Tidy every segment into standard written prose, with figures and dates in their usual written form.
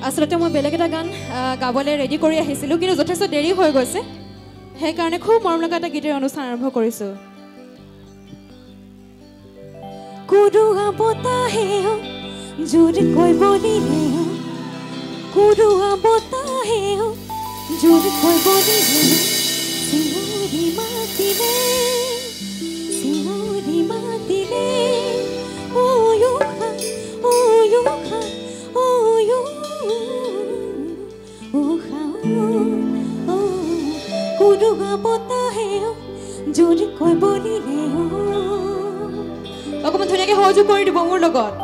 আসলতে মই বেলেগ এটা গান গাবলৈ ৰেডি কৰি আহিছিলোঁ কিন্তু যথেষ্ট দেৰি হৈ গৈছে সেইকাৰণে খুব মৰম লগা এটা গীতেৰ অনুষ্ঠান আৰম্ভ কৰিছোঁ কুৰুৱা বতাহে জোৰকৈ বলিলে কুৰুৱা বতাহে জোৰকৈ বলিলে চিঞৰি মাতিলে ওয়ুখা ওয়ুখা ওয়ুখা কুৰুৱা বতাহে জোৰকৈ বলিলে অকমান ধুনীয়াকৈ সহযোগ কৰি দিব মোৰ লগত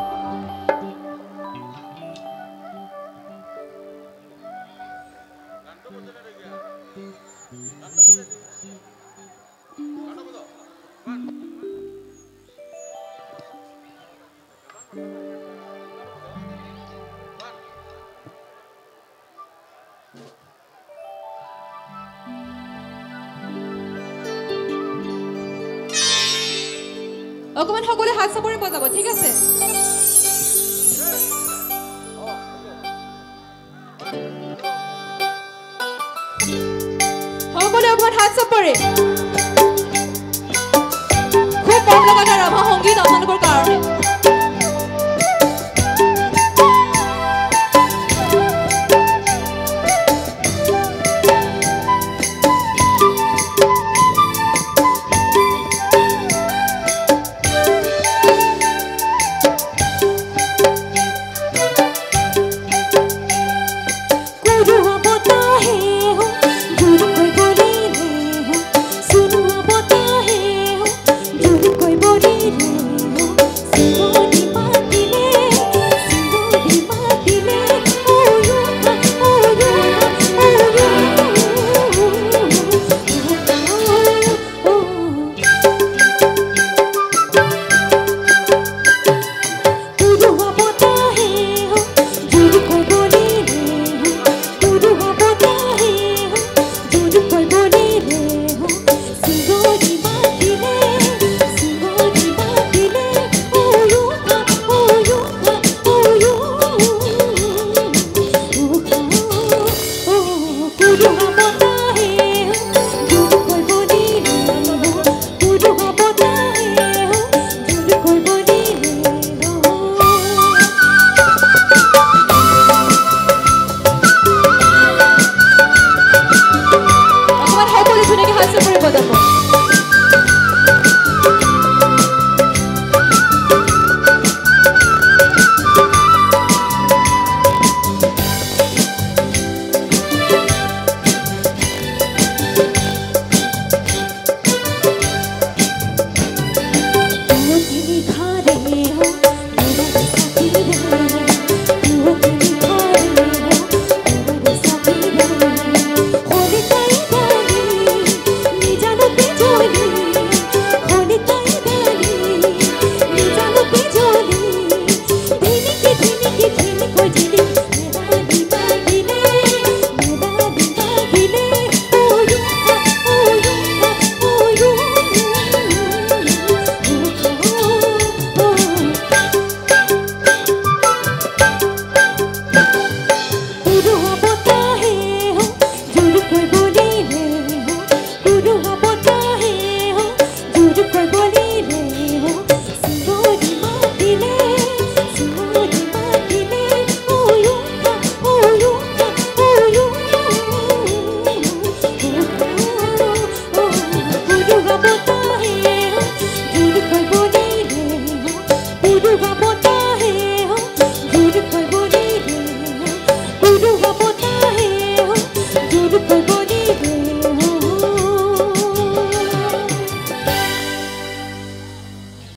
অকমান সকলোৱে হাত চাপৰি বজাব ঠিক আছে সকলোৱে অকমান হাত চাপৰি খুব মৰম লগা ৰাভা সংগীত আপোনালোকৰ কাৰণে